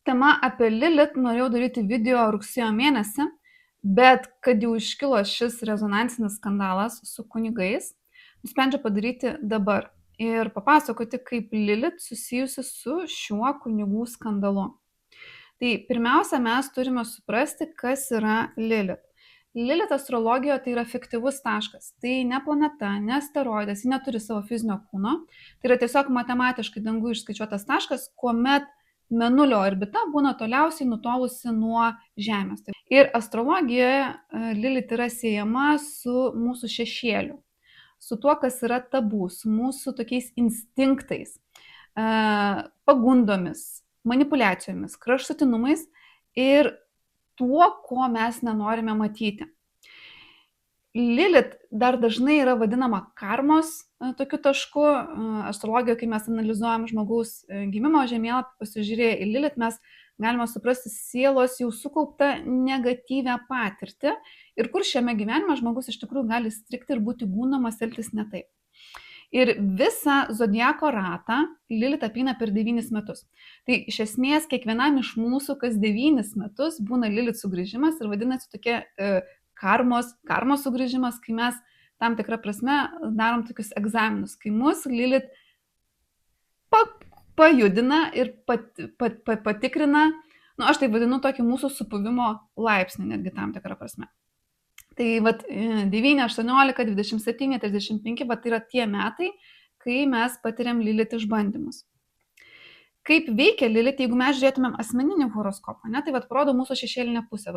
tema apie Lilith norėjau daryti video rugsėjo mėnesį, bet kad jau iškilo šis rezonansinis skandalas su kunigais, nusprendžiau padaryti dabar ir papasakoti, kaip Lilith susijusi su šiuo kunigų skandalu. Tai pirmiausia, mes turime suprasti, kas yra Lilith. Lilith astrologijoje tai yra fiktyvus taškas. Tai ne planeta, ne asteroidas, ji neturi savo fizinio kūno. Tai yra tiesiog matematiškai dangų išskaičiuotas taškas, kuomet Mėnulio orbita būna toliausiai nutolusi nuo Žemės. Ir astrologijoje Lilith yra siejama su mūsų šešėliu, su tuo, kas yra tabu, su mūsų tokiais instinktais, pagundomis, manipulacijomis, kraštutinumais ir tuo, ko mes nenorime matyti. Lilith dar dažnai yra vadinama karmos tokiu tašku. Astrologijoje, kai mes analizuojam žmogaus gimimo žemėlapį, pasižiūrėję į Lilith, mes galime suprasti sielos jau sukauptą negatyvę patirtį ir kur šiame gyvenime žmogus iš tikrųjų gali strikti ir būti gundomas elgtis ne taip. Ir visą zodiako ratą Lilith apeina per 9 metus. Tai iš esmės kiekvienam iš mūsų kas 9 metus būna Lilith sugrįžimas ir vadinasi tokia karmos sugrįžimas, kai mes tam tikrą prasme darom tokius egzaminus, kai mus Lilith pajudina ir patikrina, aš tai vadinu tokį mūsų supuvimo laipsnį netgi tam tikrą prasme. Tai 9, 18, 27, 35, tai yra tie metai, kai mes patiriam Lilith išbandymus. Kaip veikia Lilith, jeigu mes žiūrėtumėm asmeninį horoskopą, tai parodo mūsų šešėlinę pusę,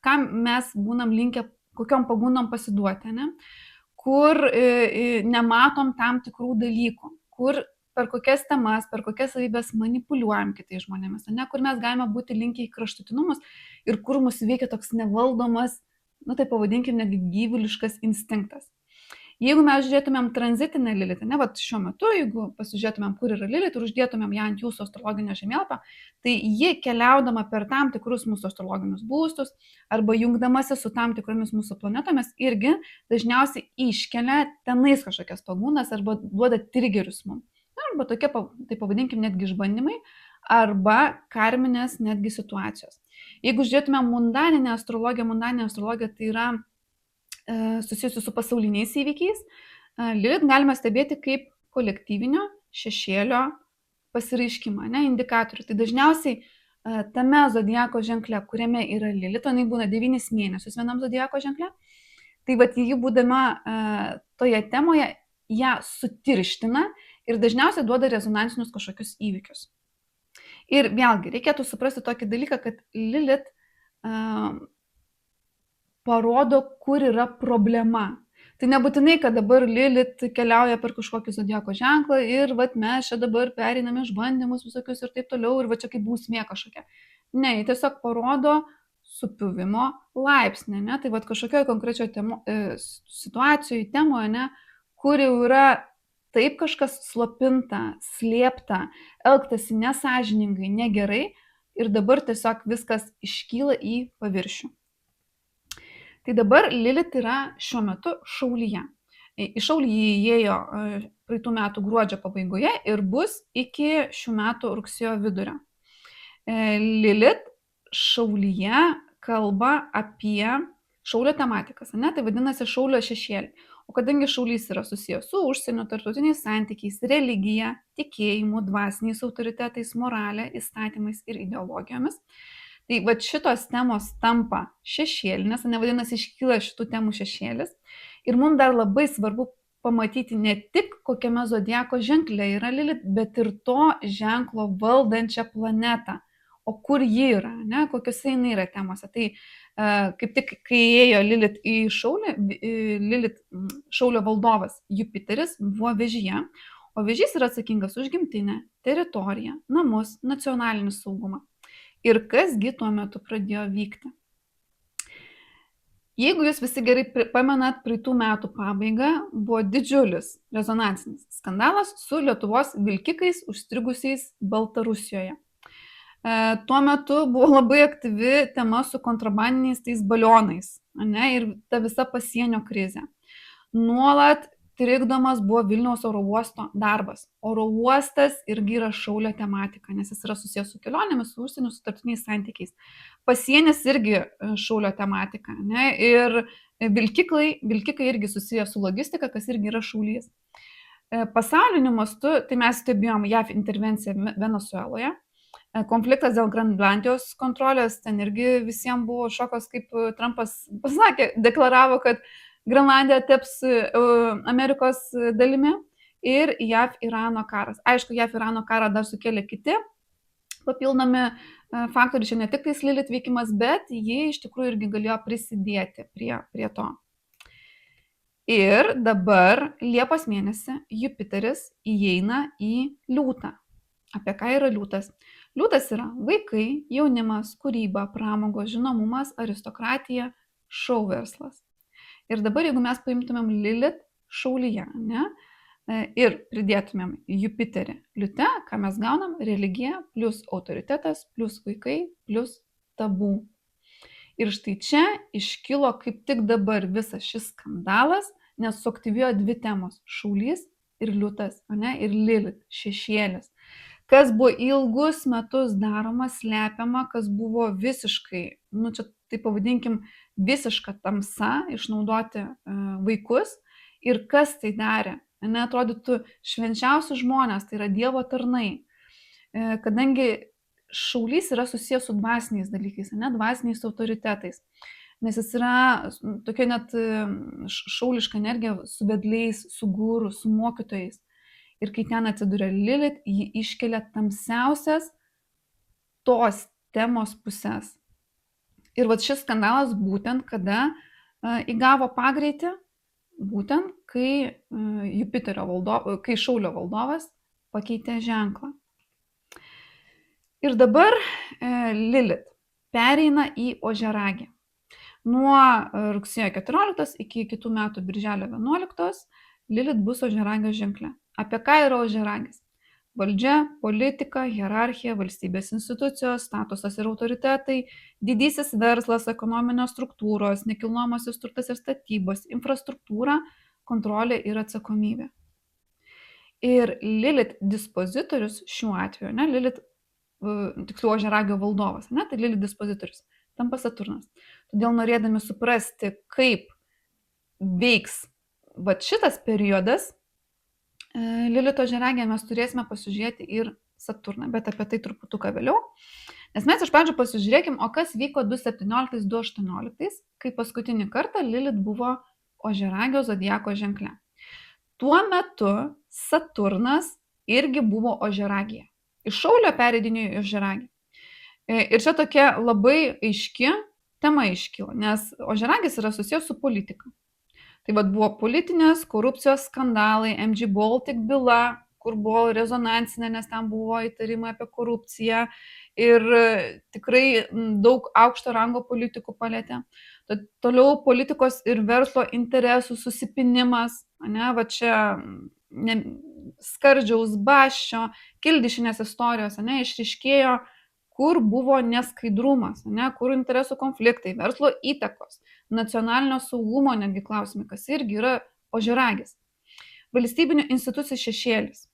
kam mes būnam linkę, kokiom pagundom pasiduoti, kur nematom tam tikrų dalykų, kur per kokias temas, per kokias savybės manipuliuojam kitais žmonėmis, kur mes galime būti linkę į kraštutinumus ir kur mus veikia toks nevaldomas, tai pavadinkim netgi gyvuliškas instinktas. Jeigu mes žiūrėtumėm tranzitinę Lilith, šiuo metu, jeigu pasižiūrėtumėm, kur yra Lilith ir uždėtumėm ją ant jūsų astrologinio žemėlapio, tai ji keliaudama per tam tikrus mūsų astrologinius būstus arba jungdamasi su tam tikromis mūsų planetomis irgi dažniausiai iškelia tenais kažkokias pagundas arba duoda trigerius mums. Arba tokie, tai pavadinkim, netgi išbandymai arba karminės netgi situacijos. Jeigu žiūrėtumėm mundaninę astrologiją tai yra susijusi su pasauliniais įvykiais, Lilith galima stebėti kaip kolektyvinio šešėlio pasiraiškimą, indikatorių. Tai dažniausiai tame zodiako ženkle, kuriame yra Lilith, jinai būna 9 mėnesius vienam zodiako ženkle, tai ji būdama toje temoje ją sutirština ir dažniausiai duoda rezonansinius kažkokius įvykius. Ir vėlgi, reikėtų suprasti tokį dalyką, kad Lilith parodo, kur yra problema. Tai nebūtinai, kad dabar Lilith keliauja per kažkokį zodiako ženklą ir mes čia dabar pereiname išbandymus visokius ir taip toliau ir čia kaip bausmė kažkokia. Ne, jie tiesiog parodo supuvimo laipsnį, tai kažkokioje konkrečioje situacijoje, temoje, kur jau yra taip kažkas slopinta, slėpta, elgtasi nesąžiningai, negerai ir dabar tiesiog viskas iškyla į paviršių. Tai dabar Lilith yra šiuo metu Šaulyje. Į Šaulį įėjo praeitų metų gruodžio pabaigoje ir bus iki šių metų rugsėjo vidurio. Lilith Šaulyje kalba apie Šaulio tematikas, tai vadinasi Šaulio šešėlį. O kadangi Šaulys yra susijęs su užsienio, tarptautiniais santykiais, religija, tikėjimu, dvasiniais autoritetais, morale, įstatymais ir ideologijomis, tai šitos temos tampa šešėlinės, vadinasi, iškyla šitų temų šešėlis. Ir mums dar labai svarbu pamatyti ne tik kokiame zodiako ženkle yra Lilith, bet ir to ženklo valdančią planetą. O kur ji yra, kokiuose jinai yra temose. Tai kaip tik, kai ėjo Lilith į Šaulį, Šaulio valdovas Jupiteris buvo Vėžyje, o Vėžys yra atsakingas už gimtinę, teritoriją, namus, nacionalinį saugumą. Ir kasgi tuo metu pradėjo vykti. Jeigu jūs visi gerai pamenat, praeitų metų pabaiga buvo didžiulis rezonansinis skandalas su Lietuvos vilkikais užstrigusiais Baltarusijoje. Tuo metu buvo labai aktyvi tema su kontrabandiniais tais balionais, ir ta visa pasienio krizė. Nuolat trikdomas buvo Vilniaus oro uosto darbas. Oro uostas irgi yra Šaulio tematika, nes jis yra susijęs su kelionėmis, su užsieniu, su tarptautiniais santykiais. Pasienis irgi Šaulio tematika, ne? Ir vilkikai irgi susijęs su logistika, kas irgi yra Šaulys. Pasauliniu mastu, tai mes stebėjom JAV intervenciją Venezueloje. Konfliktas dėl Grenlandijos kontrolės, ten irgi visiems buvo šokas, kaip Trumpas pasakė, deklaravo, kad Grenlandija taps Amerikos dalimi ir JAV-Irano karas. Aišku, JAV-Irano karą dar sukėlė kiti papildomi faktoriai, čia ne tik tais Lilith veikimas, bet ji iš tikrųjų irgi galėjo prisidėti prie to. Ir dabar Liepos mėnesį Jupiteris įeina į liūtą. Apie ką yra liūtas? Liūtas yra vaikai, jaunimas, kūryba, pramogos, žinomumas, aristokratija, šou verslas. Ir dabar, jeigu mes paimtumėm Lilith Šaulyje, ne, ir pridėtumėm Jupiterį liūte, ką mes gaunam? Religija plus autoritetas plus vaikai plus tabų. Ir štai čia iškilo kaip tik dabar visas šis skandalas, nes suaktyvėjo dvi temos - Šaulys ir liūtas, ne, ir Lilith, šešėlis. Kas buvo ilgus metus daroma, slepiama, kas buvo visiškai, čia tai pavadinkim, visiška tamsa, išnaudoti vaikus. Ir kas tai darė? Neatrodytų švenčiausi žmonės, tai yra Dievo tarnai. Kadangi Šaulys yra susijęs su dvasiniais dalykais, dvasiniais autoritetais. Nes jis yra tokia net šauliška energija su vedliais, su guru, su mokytojais. Ir kai ten atsiduria Lilith, ji iškelia tamsiausias tos temos pusės. Ir vat šis skandalas būtent kada įgavo pagreitį, būtent kai kai Šaulio valdovas pakeitė ženklą. Ir dabar Lilith pereina į ožiaragį. Nuo rugsėjo 14 iki kitų metų birželio 11 Lilith bus ožiaragio ženkle. Apie ką yra ožiaragis? Valdžia, politika, hierarchija, valstybės institucijos, statusas ir autoritetai, didysis verslas, ekonominės struktūros, nekilnojamasis turtas ir statybos, infrastruktūra, kontrolė ir atsakomybė. Ir Lilith dispozitorius šiuo atveju, Lilith, tiksliau ožiaragio valdovas, tai Lilith dispozitorius, tampa Saturnas. Todėl norėdami suprasti, kaip veiks šitas periodas, Lilito ožiaragėje mes turėsime pasižiūrėti ir Saturną, bet apie tai truputuką vėliau. Nes mes iš pradžių pasižiūrėkim, o kas vyko 2017-2018, kai paskutinį kartą Lilith buvo ožiaragio zodiako ženkle. Tuo metu Saturnas irgi buvo ožiaragėje. Iš Šaulio pereidinėjo į ožiaragį. Ir čia tokia labai aiški tema iškilo, nes ožiaragis yra susijęs su politika. Tai buvo politinės korupcijos skandalai, MG Baltic byla, kur buvo rezonansinė, nes ten buvo įtarimai apie korupciją ir tikrai daug aukšto rango politikų palėtė. Toliau politikos ir verslo interesų susipinimas, čia Skardžiaus, Baščio, Kildišinės istorijos, išryškėjo, kur buvo neskaidrumas, kur interesų konfliktai, verslo įtakos, nacionalinio saugumo netgi klausimai, kas irgi yra ožiaragis. Valstybinių institucijų šešėlis.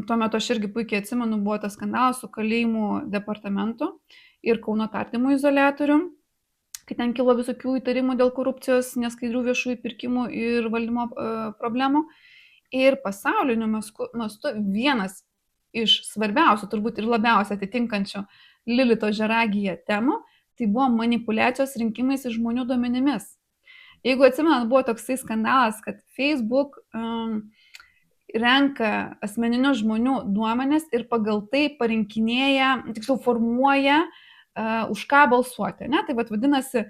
Tuo metu aš irgi puikiai atsimenu, buvo tas skandalas su kalėjimų departamentu ir Kauno tardymo izoliatorių, kai ten kilo visokių įtarimų dėl korupcijos, neskaidrių viešųjų pirkimų ir valdymo problemų. Ir pasauliniu mastu vienas iš svarbiausių, turbūt ir labiausiai atitinkančių Lilith ožiaragyje temų, tai buvo manipuliacijos rinkimais ir žmonių duomenimis. Jeigu atsimenat, buvo toksai skandalas, kad Facebook renka asmeninius žmonių duomenis ir pagal tai parinkinėja, tiksliau formuoja, už ką balsuoti. Tai vadinasi,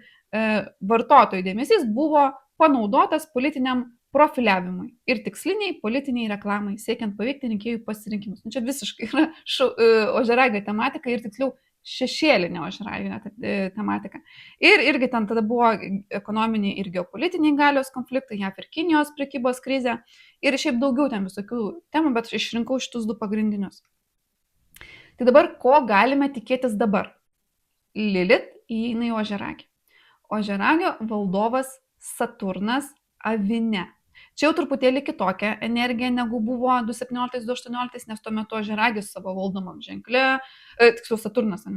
vartotojų dėmesys buvo panaudotas politiniam profiliavimui ir tiksliniai politiniai reklamai, siekiant paveikti rinkėjų pasirinkimus. Čia visiškai yra ožiaragio tematika ir tiksliau šešėlinė ožiaragio tematika. Ir irgi ten tada buvo ekonominiai ir geopolitiniai galios konfliktai, JAV ir Kinijos prekybos krizė ir šiaip daugiau ten visokių temų, bet išrinkau šitus du pagrindinius. Tai dabar ko galime tikėtis dabar? Lilith įeina į ožiaragį. Ožiaragio valdovas Saturnas Avine. Čia jau truputėlį kitokia energija negu buvo 2017-2018, nes tuo metu Ožiaragis savo valdomam ženkle, tiksliau Saturnas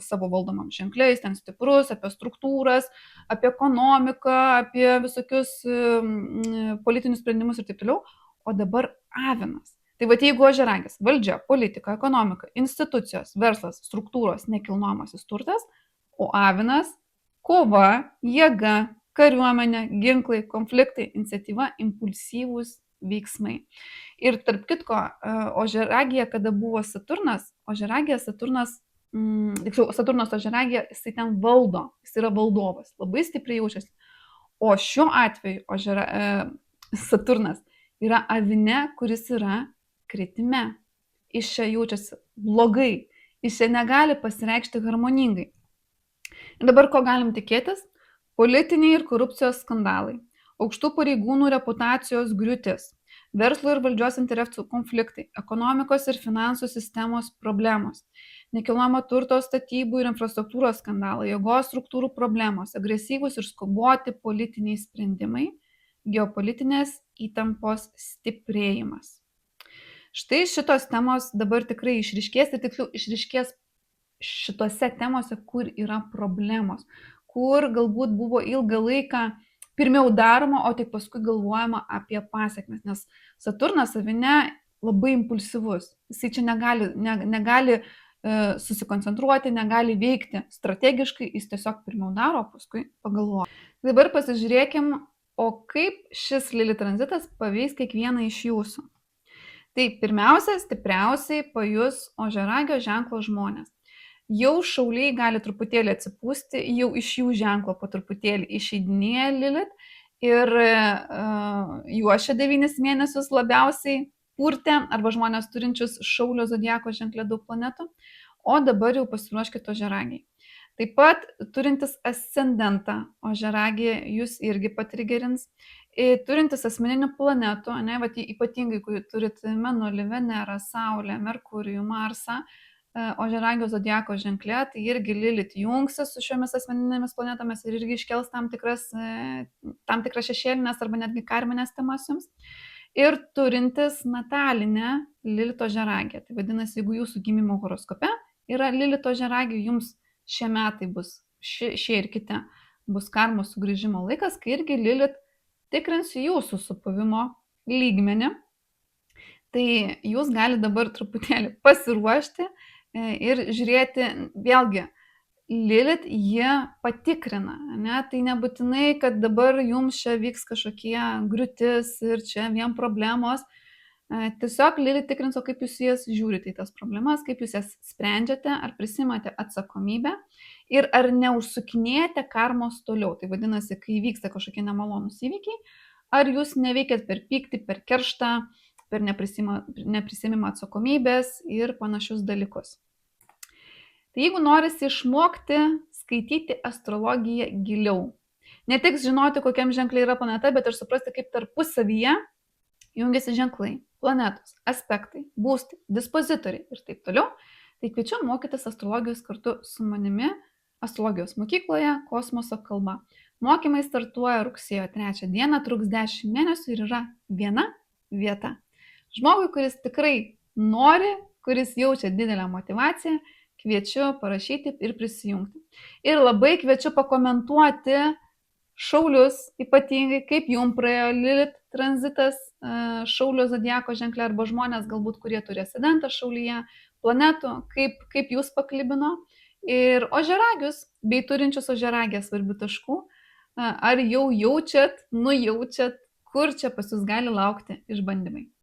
savo valdomam ženkle, jis ten stiprus, apie struktūras, apie ekonomiką, apie visokius politinius sprendimus ir taip toliau, o dabar Avinas. Tai va, jeigu Ožiaragis, valdžia, politika, ekonomika, institucijos, verslas, struktūros, nekilnojamasis turtas, o Avinas kova, jėga, kariuomenė, ginklai, konfliktai, iniciatyva, impulsyvūs veiksmai. Ir tarp kitko, Ožiaragija, kada buvo Saturnas, Saturnas Ožiaragija, jisai ten valdo, jis yra valdovas, labai stipriai jaučiasi. O šiuo atveju Saturnas yra Avine, kuris yra kritime. Iš čia jaučiasi blogai, iš čia negali pasireikšti harmoningai. Ir dabar ko galim tikėtis? Politiniai ir korupcijos skandalai, aukštų pareigūnų reputacijos griūtis, verslo ir valdžios interesų konfliktai, ekonomikos ir finansų sistemos problemos, nekilnojamo turto statybų ir infrastruktūros skandalai, jėgos struktūrų problemos, agresyvūs ir skuboti politiniai sprendimai, geopolitinės įtampos stiprėjimas. Štai šitos temos dabar tikrai išryškės ir tiksliau išryškės šitose temose, kur yra problemos, kur galbūt buvo ilgą laiką pirmiau daroma, o tik paskui galvojama apie pasiekmes, nes Saturnas Avine labai impulsyvus, jisai čia negali susikoncentruoti, negali veikti strategiškai, jis tiesiog pirmiau daro, o paskui pagalvoja. Dabar pasižiūrėkim, o kaip šis Lilith tranzitas paveiks kiekvieną iš jūsų. Tai pirmiausia, stipriausiai pajus Ožiaragio ženklo žmonės. Jau šauliai gali truputėlį atsipūsti, jau iš jų ženklo po truputėlį išeidinėja Lilith ir juos čia 9 mėnesius labiausiai purtė, arba žmonės turinčius Šaulio zodiako ženklę daug planetų, o dabar jau pasiruoškite Ožiaragiai. Taip pat turintis ascendentą Ožiaragį jūs irgi patrigerins, turintis asmeninių planetų, ypatingai, kai turit Mėnulį, Venerą, Saulę, Merkurijų, Marsą, Ožiaragio zodiako ženkle, tai irgi Lilith jungsis su šiomis asmeninėmis planetomis ir irgi iškels tam tikras šešėlinės arba netgi karminės temas jums. Ir turintis natalinę Lilith Ožiaragę. Tai vadinasi, jeigu jūsų gimimo horoskope yra Lilith Ožiaragė, jums šie metai bus, šie ir kiti, bus karmos sugrįžimo laikas, kai irgi Lilith tikrins jūsų supuvimo lygmenį. Tai jūs galite dabar truputėlį pasiruošti ir žiūrėti, vėlgi, Lilith jie patikrina, ne? Tai nebūtinai, kad dabar jums čia vyks kažkokie griūtis ir čia vien problemos. Tiesiog Lilith tikrins, o kaip jūs jas žiūrite į tas problemas, kaip jūs jas sprendžiate, ar prisimate atsakomybę ir ar neužsukinėjate karmos toliau. Tai vadinasi, kai vyksta kažkokie nemalonūs įvykiai, ar jūs neveikėt per pyktį, per kerštą, per neprisimimą atsakomybės ir panašius dalykus. Tai jeigu norisi išmokti skaityti astrologiją giliau, ne tik žinoti, kokiam ženklai yra planeta, bet ir suprasti, kaip tarpusavyje jungiasi ženklai, planetos, aspektai, būstai, dispozitoriai ir taip toliau, tai kviečiu mokytis astrologijos kartu su manimi astrologijos mokykloje Kosmoso kalba. Mokymai startuoja rugsėjo 3 dieną, truks 10 mėnesių ir yra viena vieta. Žmogui, kuris tikrai nori, kuris jaučia didelę motyvaciją, kviečiu parašyti ir prisijungti. Ir labai kviečiu pakomentuoti šaulius, ypatingai kaip jums praėjo Lilith tranzitas Šaulio zodiako ženkle, arba žmonės galbūt, kurie turi ascendentą Šaulyje, planetų, kaip jūs paklibino. Ir Ožiaragius, bei turinčius Ožiaragės svarbių taškų, ar jau nujaučiat, kur čia pas jūs gali laukti išbandymai.